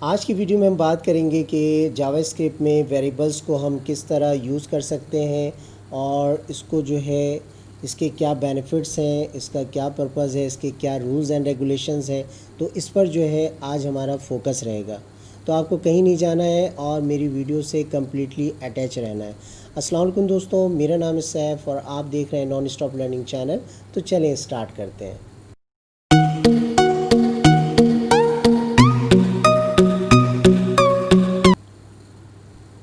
आज की वीडियो में हम बात करेंगे कि जावास्क्रिप्ट में वेरिएबल्स को हम किस तरह यूज़ कर सकते हैं और इसको जो है इसके क्या बेनिफिट्स हैं, इसका क्या पर्पज़ है, इसके क्या रूल्स एंड रेगुलेशंस हैं। तो इस पर जो है आज हमारा फोकस रहेगा। तो आपको कहीं नहीं जाना है और मेरी वीडियो से कम्प्लीटली अटैच रहना है। अस्सलाम वालेकुम दोस्तों, मेरा नाम है सैफ और आप देख रहे हैं नॉन स्टॉप लर्निंग चैनल। तो चलें स्टार्ट करते हैं।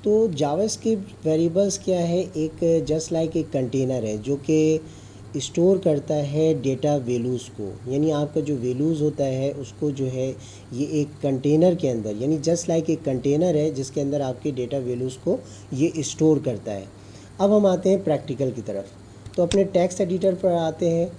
तो जावास्क्रिप्ट वेरिएबल्स क्या है, एक जस्ट लाइक एक कंटेनर है जो कि स्टोर करता है डेटा वैल्यूज़ को। यानी आपका जो वैल्यूज़ होता है उसको जो है ये एक कंटेनर के अंदर, यानी जस्ट लाइक एक कंटेनर है जिसके अंदर आपके डेटा वैल्यूज़ को ये स्टोर करता है। अब हम आते हैं प्रैक्टिकल की तरफ। तो अपने टेक्स्ट एडिटर पर आते हैं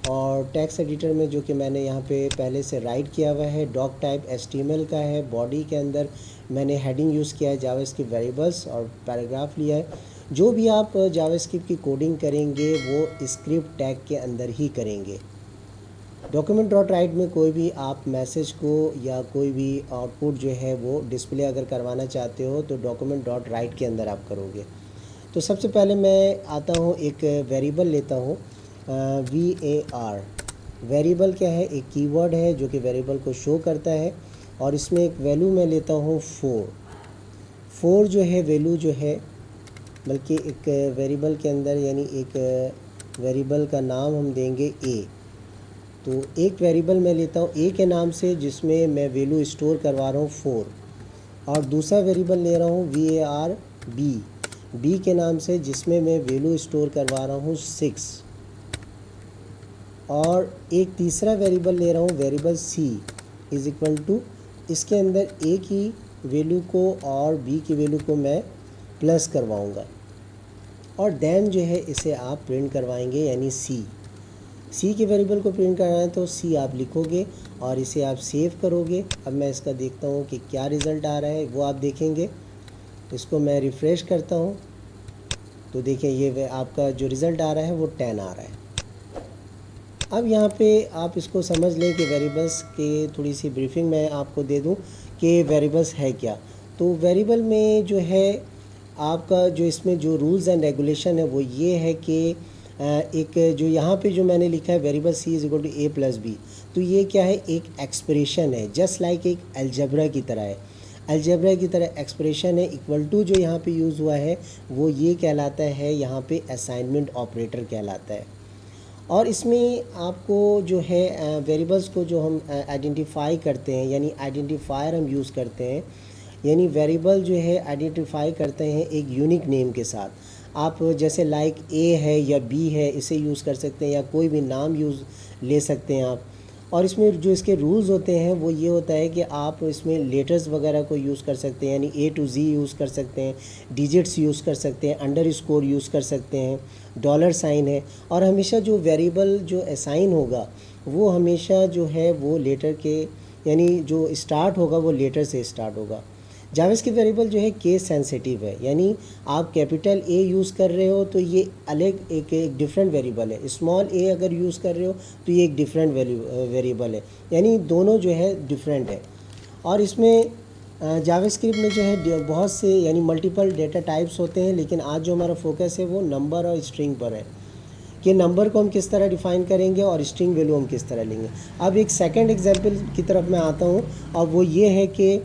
और टेक्स्ट एडिटर में जो कि मैंने यहाँ पे पहले से राइट किया हुआ है, डॉक टाइप HTML का है। बॉडी के अंदर मैंने हेडिंग यूज़ किया है जावास्क्रिप्ट वेरिएबल्स और पैराग्राफ लिया है। जो भी आप जावास्क्रिप्ट की कोडिंग करेंगे वो स्क्रिप्ट टैग के अंदर ही करेंगे। डॉक्यूमेंट डॉट राइट में कोई भी आप मैसेज को या कोई भी आउटपुट जो है वो डिस्प्ले अगर करवाना चाहते हो तो डॉक्यूमेंट डॉट राइट के अंदर आप करोगे। तो सबसे पहले मैं आता हूँ, एक वेरिएबल लेता हूँ VAR। वेरिएबल क्या है, एक कीवर्ड है जो कि वेरिएबल को शो करता है और इसमें एक वैल्यू मैं लेता हूँ 4 जो है वैल्यू जो है, बल्कि एक वेरिएबल के अंदर यानी एक वेरिएबल का नाम हम देंगे A। तो एक वेरिएबल मैं लेता हूँ A के नाम से जिसमें मैं वैल्यू स्टोर करवा रहा हूँ 4, और दूसरा वेरिएबल ले रहा हूँ VAR B के नाम से जिसमें मैं वैल्यू स्टोर करवा रहा हूँ 6, और एक तीसरा वेरिएबल ले रहा हूँ variable C is equal to, इसके अंदर A की वैल्यू को और B की वैल्यू को मैं प्लस करवाऊँगा और देन जो है इसे आप प्रिंट करवाएंगे, यानी C के वेरिएबल को प्रिंट करना है तो C आप लिखोगे और इसे आप सेव करोगे। अब मैं इसका देखता हूँ कि क्या रिज़ल्ट आ रहा है, वो आप देखेंगे। इसको मैं रिफ़्रेश करता हूँ तो देखिए ये आपका जो रिज़ल्ट आ रहा है वो 10 आ रहा है। अब यहाँ पे आप इसको समझ लें कि वेरिएबल्स के थोड़ी सी ब्रीफिंग मैं आपको दे दूँ कि वेरिएबल्स है क्या। तो वेरिएबल में जो है आपका जो इसमें जो रूल्स एंड रेगुलेशन है वो ये है कि एक जो यहाँ पे जो मैंने लिखा है variable C is equal to A+B, तो ये क्या है, एक एक्सप्रेशन है, जस्ट लाइक एक अलजेब्रा की तरह है। अलजेब्रा की तरह एक्सप्रेशन है। इक्वल टू जो यहाँ पे यूज़ हुआ है वो ये कहलाता है, यहाँ पे असाइनमेंट ऑपरेटर कहलाता है। और इसमें आपको जो है वेरिएबल्स को जो हम आइडेंटिफाई करते हैं, यानी आइडेंटिफायर हम यूज़ करते हैं, यानी वेरिएबल जो है आइडेंटिफाई करते हैं एक यूनिक नेम के साथ। आप जैसे लाइक A है या B है इसे यूज़ कर सकते हैं, या कोई भी नाम यूज़ ले सकते हैं आप। और इसमें जो इसके रूल्स होते हैं वो ये होता है कि आप इसमें लेटर्स वगैरह को यूज़ कर सकते हैं, यानी A to Z यूज़ कर सकते हैं, डिजिट्स यूज़ कर सकते हैं, अंडरस्कोर यूज़ कर सकते हैं, डॉलर साइन है। और हमेशा जो वेरिएबल जो असाइन होगा वो हमेशा जो है वो लेटर के, यानी जो स्टार्ट होगा वो लेटर से स्टार्ट होगा। जावास्क्रिप्ट वेरिएबल जो है केस सेंसिटिव है, यानी आप कैपिटल A यूज़ कर रहे हो तो ये अलग एक डिफरेंट वेरिएबल है, स्मॉल a अगर यूज़ कर रहे हो तो ये एक डिफरेंट वेरिएबल है, यानी दोनों जो है डिफरेंट है। और इसमें जावास्क्रिप्ट में जो है बहुत से यानी मल्टीपल डेटा टाइप्स होते हैं, लेकिन आज जो हमारा फोकस है वो नंबर और स्ट्रिंग पर है कि नंबर को हम किस तरह डिफ़ाइन करेंगे और स्ट्रिंग वैल्यू हम किस तरह लेंगे। अब एक सेकंड एग्जांपल की तरफ मैं आता हूँ और वो ये है कि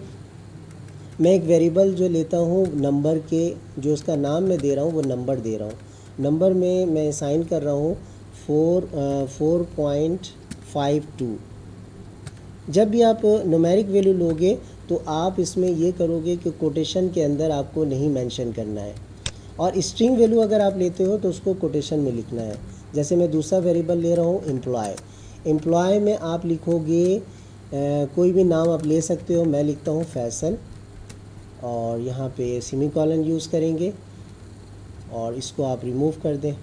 मैं एक वेरिएबल जो लेता हूँ नंबर के, जो उसका नाम मैं दे रहा हूँ वो नंबर दे रहा हूँ। नंबर में मैं साइन कर रहा हूँ 4.52। जब भी आप न्यूमेरिक वैल्यू लोगे तो आप इसमें ये करोगे कि कोटेशन के अंदर आपको नहीं मेंशन करना है, और स्ट्रिंग वैल्यू अगर आप लेते हो तो उसको कोटेशन में लिखना है। जैसे मैं दूसरा वेरिएबल ले रहा हूँ एम्प्लॉय में आप लिखोगे कोई भी नाम आप ले सकते हो। मैं लिखता हूँ फैसल और यहाँ पे सेमीकोलन यूज़ करेंगे और इसको आप रिमूव कर दें।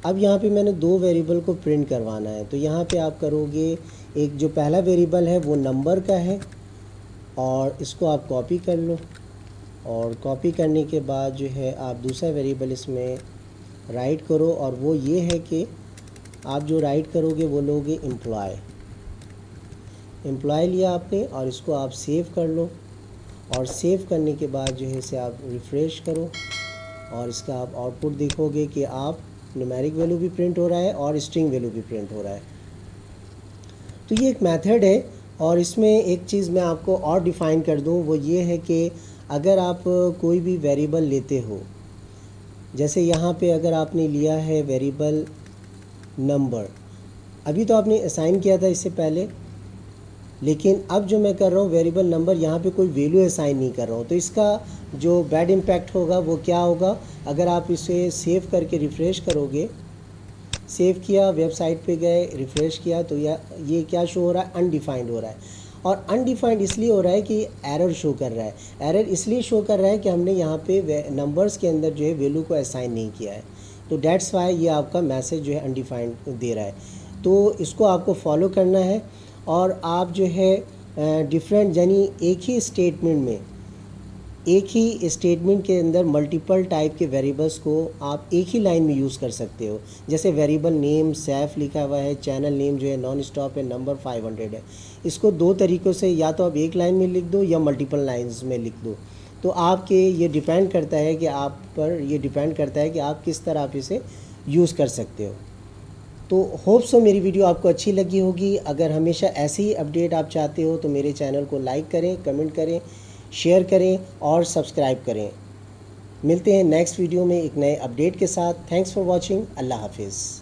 अब यहाँ पे मैंने दो वेरिएबल को प्रिंट करवाना है, तो यहाँ पे आप करोगे, एक जो पहला वेरिएबल है वो नंबर का है और इसको आप कॉपी कर लो, और कॉपी करने के बाद जो है आप दूसरा वेरिएबल इसमें राइट करो, और वो ये है कि आप जो राइट करोगे वो लोगे एम्प्लॉय लिया आपने और इसको आप सेव कर लो, और सेव करने के बाद जो है इसे आप रिफ़्रेश करो और इसका आप आउटपुट देखोगे कि आप न्यूमेरिक वैल्यू भी प्रिंट हो रहा है और स्ट्रिंग वैल्यू भी प्रिंट हो रहा है। तो ये एक मेथड है, और इसमें एक चीज़ मैं आपको और डिफ़ाइन कर दूं, वो ये है कि अगर आप कोई भी वेरिएबल लेते हो, जैसे यहाँ पे अगर आपने लिया है वेरिएबल नंबर, अभी तो आपने असाइन किया था इससे पहले, लेकिन अब जो मैं कर रहा हूँ वेरिएबल नंबर, यहाँ पे कोई वैल्यू असाइन नहीं कर रहा हूँ। तो इसका जो बैड इम्पैक्ट होगा वो क्या होगा, अगर आप इसे सेव करके रिफ़्रेश करोगे, सेव किया, वेबसाइट पे गए, रिफ़्रेश किया, तो ये क्या शो हो रहा है, अनडिफाइंड हो रहा है। और अनडिफाइंड इसलिए हो रहा है कि एरर शो कर रहा है। एरर इसलिए शो कर रहा है कि हमने यहाँ पे नंबर्स के अंदर जो है वैल्यू को असाइन नहीं किया है, तो डेट्स वाई ये आपका मैसेज जो है अनडिफाइंड दे रहा है। तो इसको आपको फॉलो करना है, और आप जो है डिफरेंट, यानी एक ही स्टेटमेंट में, एक ही स्टेटमेंट के अंदर मल्टीपल टाइप के वेरिएबल्स को आप एक ही लाइन में यूज़ कर सकते हो। जैसे वेरिएबल नेम सैफ लिखा हुआ है, चैनल नेम जो है नॉन स्टॉप है, नंबर 500 है। इसको दो तरीक़ों से, या तो आप एक लाइन में लिख दो या मल्टीपल लाइंस में लिख दो। तो आपके ये डिपेंड करता है कि आप पर, ये डिपेंड करता है कि आप किस तरह आप इसे यूज़ कर सकते हो। तो होप सो मेरी वीडियो आपको अच्छी लगी होगी। अगर हमेशा ऐसी ही अपडेट आप चाहते हो तो मेरे चैनल को लाइक करें, कमेंट करें, शेयर करें और सब्सक्राइब करें। मिलते हैं नेक्स्ट वीडियो में एक नए अपडेट के साथ। Thanks for watching. अल्लाह हाफिज़।